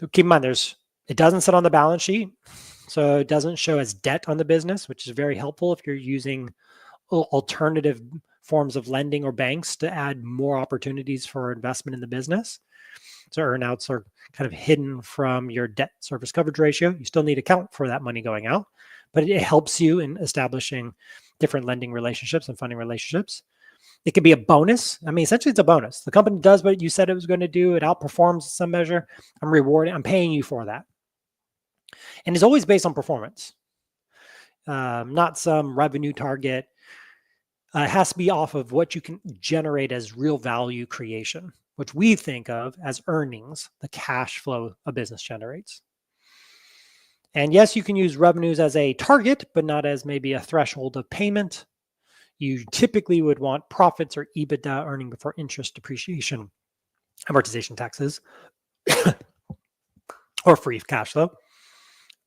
So keep in mind, it doesn't sit on the balance sheet, so it doesn't show as debt on the business, which is very helpful if you're using alternative forms of lending or banks to add more opportunities for investment in the business. So earnouts are kind of hidden from your debt service coverage ratio. You still need to account for that money going out, but it helps you in establishing different lending relationships and funding relationships. It could be a bonus. I mean, essentially it's a bonus. The company does what you said it was going to do. It outperforms some measure. I'm paying you for that. And it's always based on performance, not some revenue target. It has to be off of what you can generate as real value creation, which we think of as earnings, the cash flow a business generates. And yes, you can use revenues as a target, but not as maybe a threshold of payment. You typically would want profits or EBITDA, earning before interest, depreciation, amortization, taxes, or free cash flow.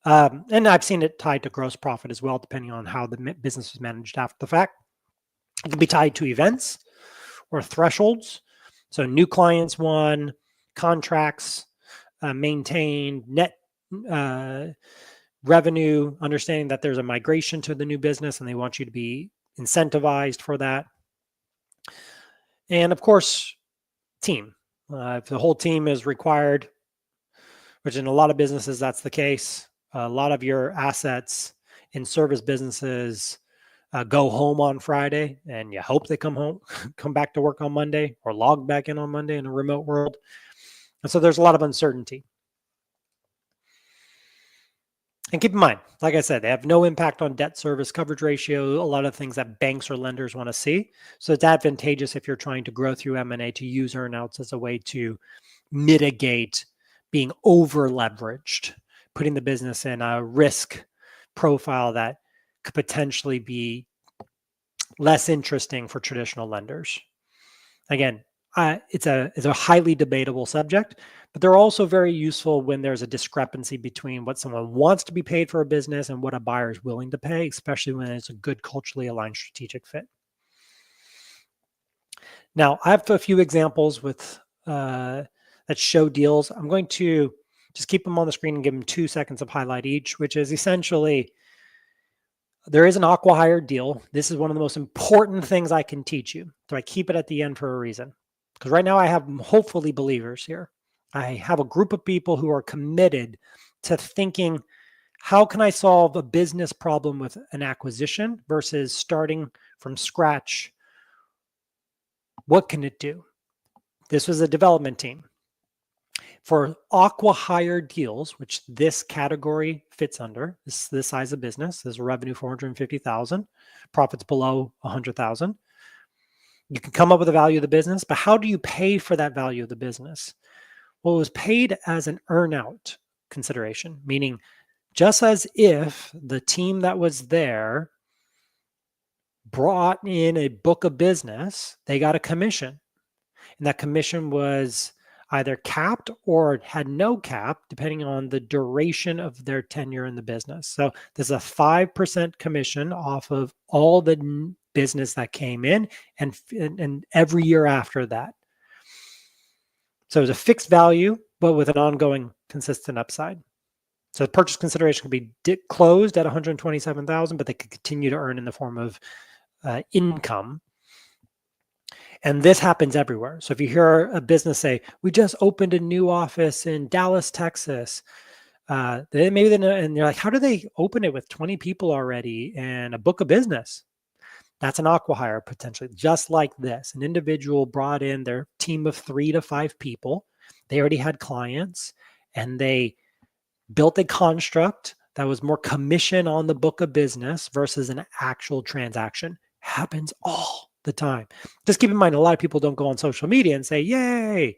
And I've seen it tied to gross profit as well, depending on how the business is managed after the fact. It can be tied to events or thresholds. So new clients won, contracts maintained, net revenue, understanding that there's a migration to the new business and they want you to be incentivized for that. And of course, team. If the whole team is required, which in a lot of businesses, that's the case. A lot of your assets in service businesses go home on Friday, and you hope they come back to work on Monday or log back in on Monday in a remote world. And so there's a lot of uncertainty. And keep in mind, like I said, they have no impact on debt service coverage ratio, a lot of things that banks or lenders want to see. So it's advantageous if you're trying to grow through M&A to use earnouts as a way to mitigate being over leveraged, putting the business in a risk profile that could potentially be less interesting for traditional lenders. Again, it's a highly debatable subject, but they're also very useful when there's a discrepancy between what someone wants to be paid for a business and what a buyer is willing to pay, especially when it's a good culturally aligned strategic fit. Now, I have a few examples with that show deals. I'm going to just keep them on the screen and give them 2 seconds of highlight each, which is essentially there is an acqui-hire deal. This is one of the most important things I can teach you. So I keep it at the end for a reason. Because right now I have hopefully believers here. I have a group of people who are committed to thinking, how can I solve a business problem with an acquisition versus starting from scratch? What can it do? This was a development team. For acqui-hire deals, which this category fits under, this size of business, this is revenue $450,000, profits below $100,000. You can come up with the value of the business, but how do you pay for that value of the business? Well, it was paid as an earnout consideration, meaning just as if the team that was there brought in a book of business, they got a commission. And that commission was either capped or had no cap, depending on the duration of their tenure in the business. So there's a 5% commission off of all the business that came in and every year after that. So it was a fixed value, but with an ongoing consistent upside. So the purchase consideration could be closed at $127,000, but they could continue to earn in the form of income. And this happens everywhere. So if you hear a business say, we just opened a new office in Dallas, Texas, and you're like, how do they open it with 20 people already and a book of business? That's an acqui-hire potentially, just like this. An individual brought in their team of 3 to 5 people. They already had clients and they built a construct that was more commission on the book of business versus an actual transaction. Happens all the time. Just keep in mind, a lot of people don't go on social media and say, yay.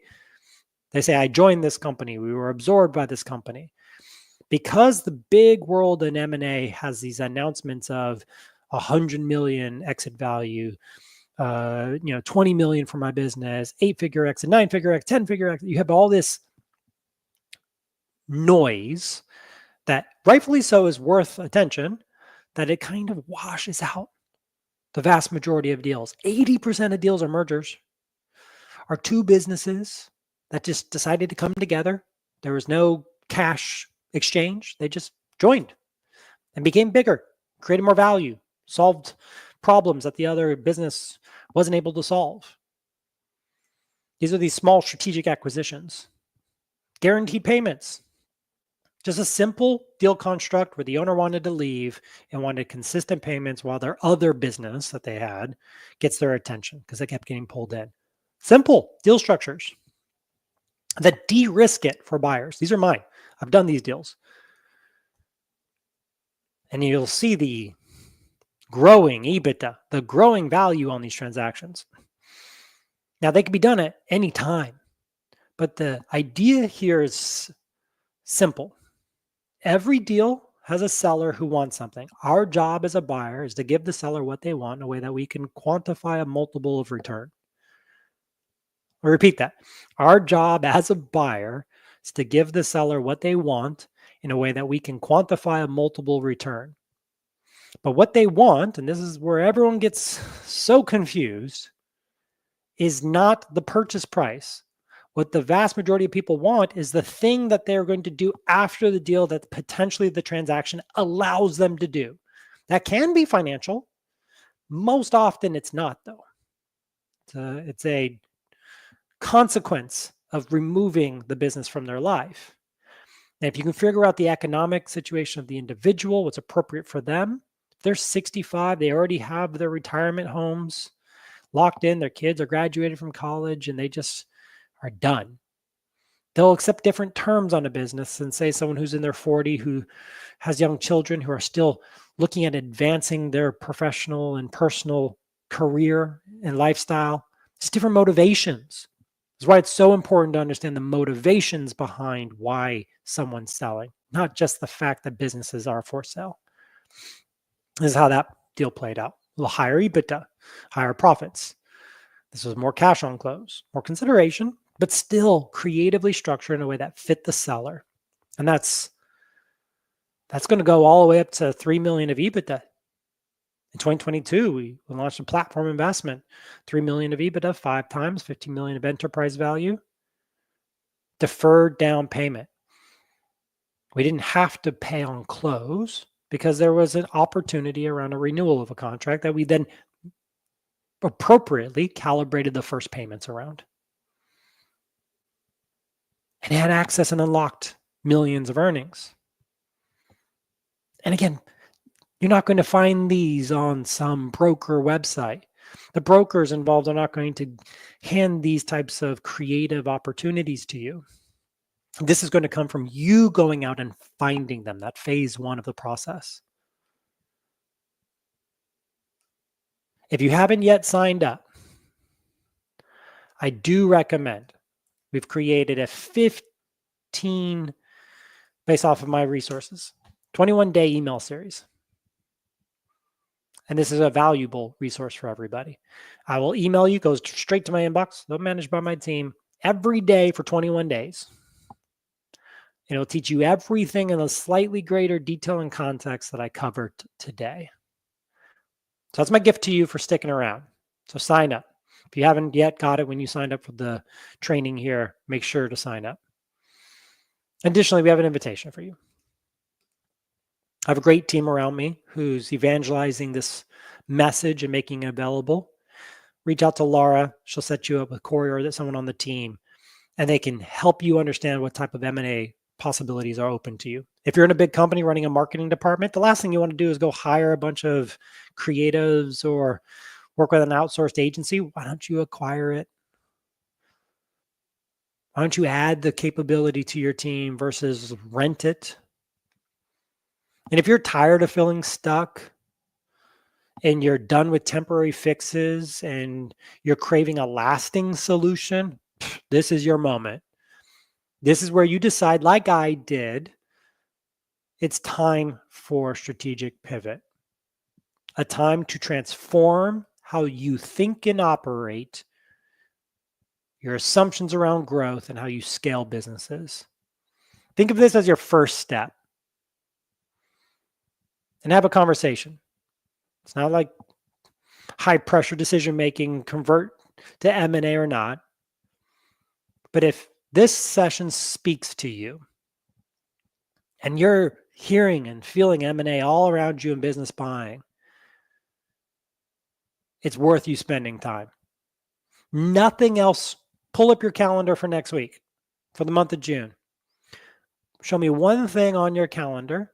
They say, I joined this company. We were absorbed by this company. Because the big world in M&A has these announcements of 100 million exit value, 20 million for my business, 8-figure exit, 9-figure exit, 10-figure exit. You have all this noise that rightfully so is worth attention, that it kind of washes out the vast majority of deals. 80% of deals are mergers, are 2 businesses that just decided to come together. There was no cash exchange. They just joined and became bigger, created more value, solved problems that the other business wasn't able to solve. These are these small strategic acquisitions. Guaranteed payments. Just a simple deal construct where the owner wanted to leave and wanted consistent payments while their other business that they had gets their attention because they kept getting pulled in. Simple deal structures that de-risk it for buyers. These are mine. I've done these deals. And you'll see the growing EBITDA, the growing value on these transactions. Now, they can be done at any time, but the idea here is simple. Every deal has a seller who wants something. Our job as a buyer is to give the seller what they want in a way that we can quantify a multiple of return. I'll repeat that. Our job as a buyer is to give the seller what they want in a way that we can quantify a multiple return. But what they want, and this is where everyone gets so confused, is not the purchase price. What the vast majority of people want is the thing that they're going to do after the deal that potentially the transaction allows them to do. That can be financial. Most often it's not, though. It's a consequence of removing the business from their life. And if you can figure out the economic situation of the individual, what's appropriate for them, if they're 65, they already have their retirement homes locked in, their kids are graduated from college, and they just are done. They'll accept different terms on a business than, say, someone who's in their 40 who has young children who are still looking at advancing their professional and personal career and lifestyle. It's different motivations. That's why it's so important to understand the motivations behind why someone's selling, not just the fact that businesses are for sale. This is how that deal played out. A little higher EBITDA, higher profits. This was more cash on close, more consideration, but still creatively structured in a way that fit the seller. And that's going to go all the way up to 3 million of EBITDA. In 2022, we launched a platform investment, 3 million of EBITDA, 5 times, 15 million of enterprise value, deferred down payment. We didn't have to pay on close because there was an opportunity around a renewal of a contract that we then appropriately calibrated the first payments around. And had access and unlocked millions of earnings. And again, you're not going to find these on some broker website. The brokers involved are not going to hand these types of creative opportunities to you. This is going to come from you going out and finding them, that phase one of the process. If you haven't yet signed up, I do recommend. We've created a 15, based off of my resources, 21-day email series. And this is a valuable resource for everybody. I will email you, goes straight to my inbox, they'll managed by my team, every day for 21 days. It'll teach you everything in a slightly greater detail and context that I covered today. So that's my gift to you for sticking around. So sign up. If you haven't yet got it when you signed up for the training here, make sure to sign up. Additionally, we have an invitation for you. I have a great team around me who's evangelizing this message and making it available. Reach out to Laura. She'll set you up with Corey or someone on the team, and they can help you understand what type of M&A possibilities are open to you. If you're in a big company running a marketing department, the last thing you want to do is go hire a bunch of creatives or work with an outsourced agency. Why don't you acquire it? Why don't you add the capability to your team versus rent it? And if you're tired of feeling stuck and you're done with temporary fixes and you're craving a lasting solution, this is your moment. This is where you decide, like I did, it's time for strategic pivot. A time to transform how you think and operate, your assumptions around growth, and how you scale businesses. Think of this as your first step. And have a conversation. It's not like high pressure decision making, convert to M&A or not. But if this session speaks to you and you're hearing and feeling M&A all around you in business buying, it's worth you spending time. Nothing else. Pull up your calendar for next week, for the month of June. Show me one thing on your calendar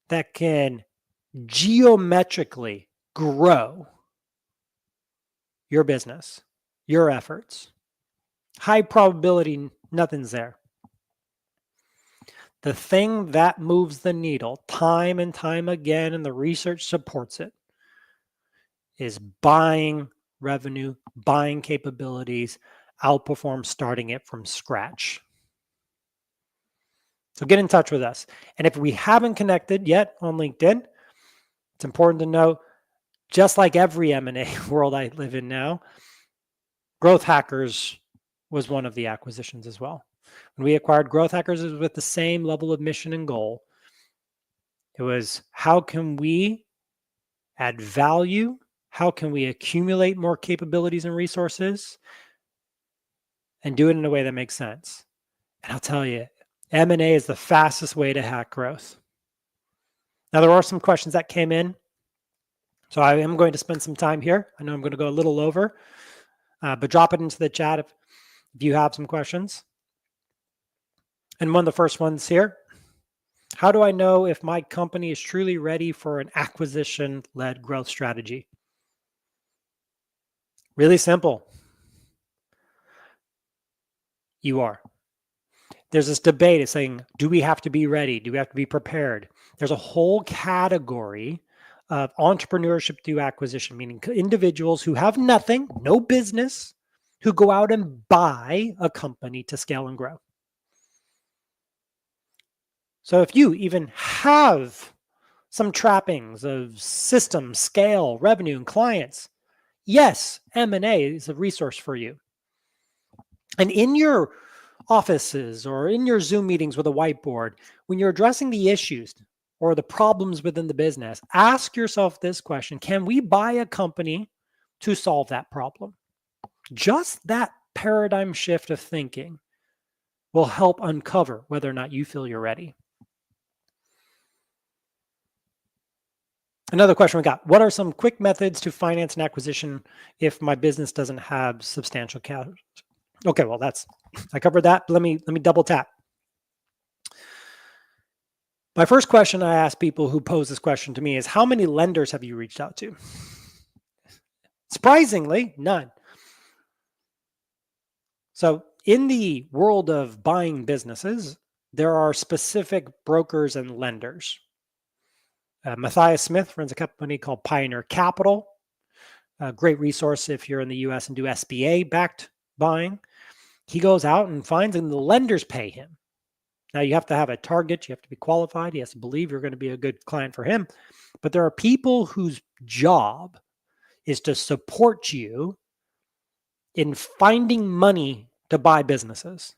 that can geometrically grow your business, your efforts. High probability, nothing's there. The thing that moves the needle time and time again, and the research supports it, is buying revenue, buying capabilities, outperform starting it from scratch. So get in touch with us. And if we haven't connected yet on LinkedIn, it's important to know, just like every M&A world I live in now, Growth Hackers was one of the acquisitions as well. When we acquired Growth Hackers, it was with the same level of mission and goal. It was, how can we add value? How can we accumulate more capabilities and resources and do it in a way that makes sense? And I'll tell you, M&A is the fastest way to hack growth. Now, there are some questions that came in, so I am going to spend some time here. I know I'm going to go a little over, but drop it into the chat if you have some questions. And one of the first ones here, how do I know if my company is truly ready for an acquisition-led growth strategy? Really simple. You are. there's this debate is saying, do we have to be ready? Do we have to be prepared? There's a whole category of entrepreneurship through acquisition, meaning individuals who have nothing, no business, who go out and buy a company to scale and grow. So if you even have some trappings of system, scale, revenue, and clients, yes, M&A is a resource for you. And in your offices or in your Zoom meetings with a whiteboard, when you're addressing the issues or the problems within the business, ask yourself this question: can we buy a company to solve that problem? Just that paradigm shift of thinking will help uncover whether or not you feel you're ready. Another question we got: what are some quick methods to finance an acquisition if my business doesn't have substantial cash? Okay, well, I covered that. Let me double tap. My first question I ask people who pose this question to me is, how many lenders have you reached out to? Surprisingly, none. So in the world of buying businesses, there are specific brokers and lenders. Matthias Smith runs a company called Pioneer Capital, a great resource if you're in the US and do SBA-backed buying. He goes out and finds, and the lenders pay him. Now, you have to have a target. You have to be qualified. He has to believe you're going to be a good client for him. But there are people whose job is to support you in finding money to buy businesses.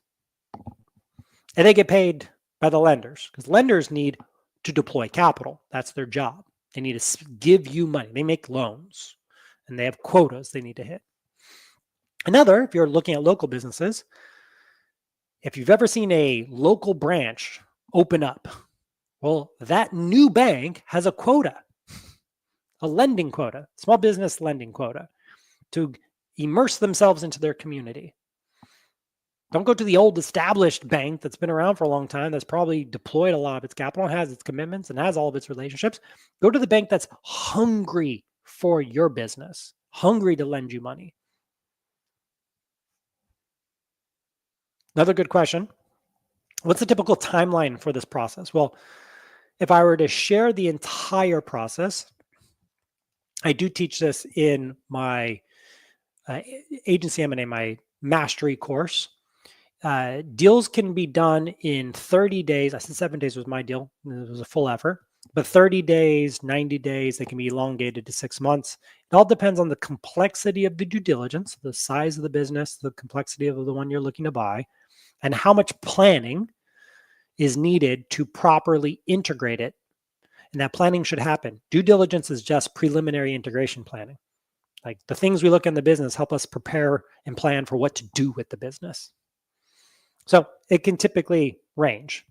And they get paid by the lenders because lenders need to deploy capital. That's their job. They need to give you money. They make loans and they have quotas they need to hit. Another, if you're looking at local businesses, if you've ever seen a local branch open up, well, that new bank has a quota, a lending quota, small business lending quota, to immerse themselves into their community. Don't go to the old established bank that's been around for a long time, that's probably deployed a lot of its capital, has its commitments, and has all of its relationships. Go to the bank that's hungry for your business, hungry to lend you money. Another good question: what's the typical timeline for this process? Well, if I were to share the entire process, I do teach this in my agency M&A, my mastery course. Deals can be done in 30 days. I said 7 days was my deal. It was a full effort. But 30 days, 90 days, they can be elongated to 6 months. It all depends on the complexity of the due diligence, the size of the business, the complexity of the one you're looking to buy, and how much planning is needed to properly integrate it. And that planning should happen. Due diligence is just preliminary integration planning. Like the things we look in the business help us prepare and plan for what to do with the business. So it can typically range.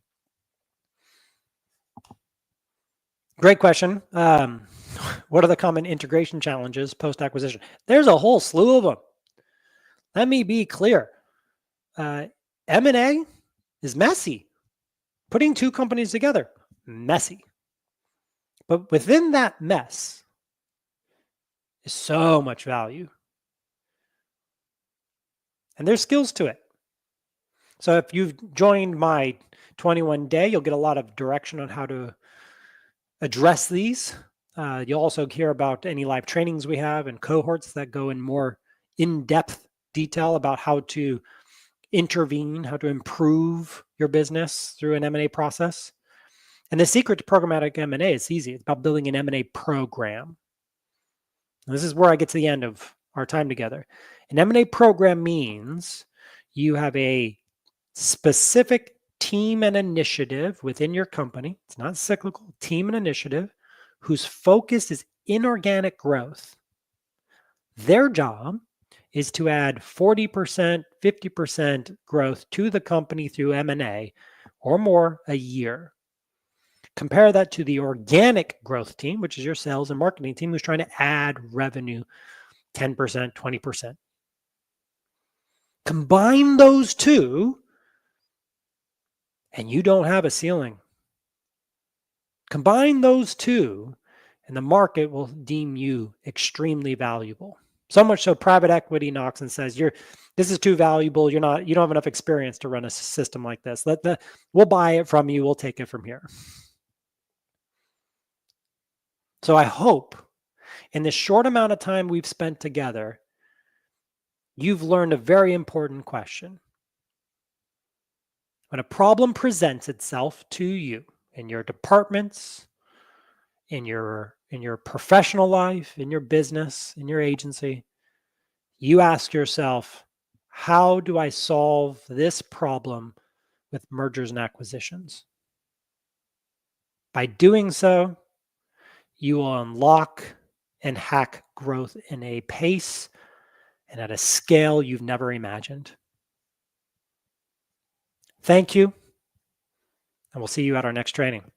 Great question. What are the common integration challenges post-acquisition? There's a whole slew of them. Let me be clear. M&A is messy. Putting two companies together, messy. But within that mess is so much value. And there's skills to it. So if you've joined my 21 day, you'll get a lot of direction on how to address these. You'll also hear about any live trainings we have and cohorts that go in more in-depth detail about how to intervene, how to improve your business through an M&A process. And the secret to programmatic M&A is easy. It's about building an M&A program. And this is where I get to the end of our time together. An M&A program means you have a specific team and initiative within your company. It's not cyclical, team and initiative whose focus is inorganic growth. Their job is to add 40%, 50% growth to the company through M&A or more a year. Compare that to the organic growth team, which is your sales and marketing team, who's trying to add revenue 10%, 20%. Combine those two, and you don't have a ceiling. Combine those two, and the market will deem you extremely valuable. So much so private equity knocks and says, this is too valuable. You don't have enough experience to run a system like this. We'll buy it from you. We'll take it from here. So I hope in this short amount of time we've spent together, you've learned a very important question. When a problem presents itself to you in your departments, in your professional life, in your business, in your agency, you ask yourself, how do I solve this problem with mergers and acquisitions? By doing so, you will unlock and hack growth in a pace and at a scale you've never imagined. Thank you, and we'll see you at our next training.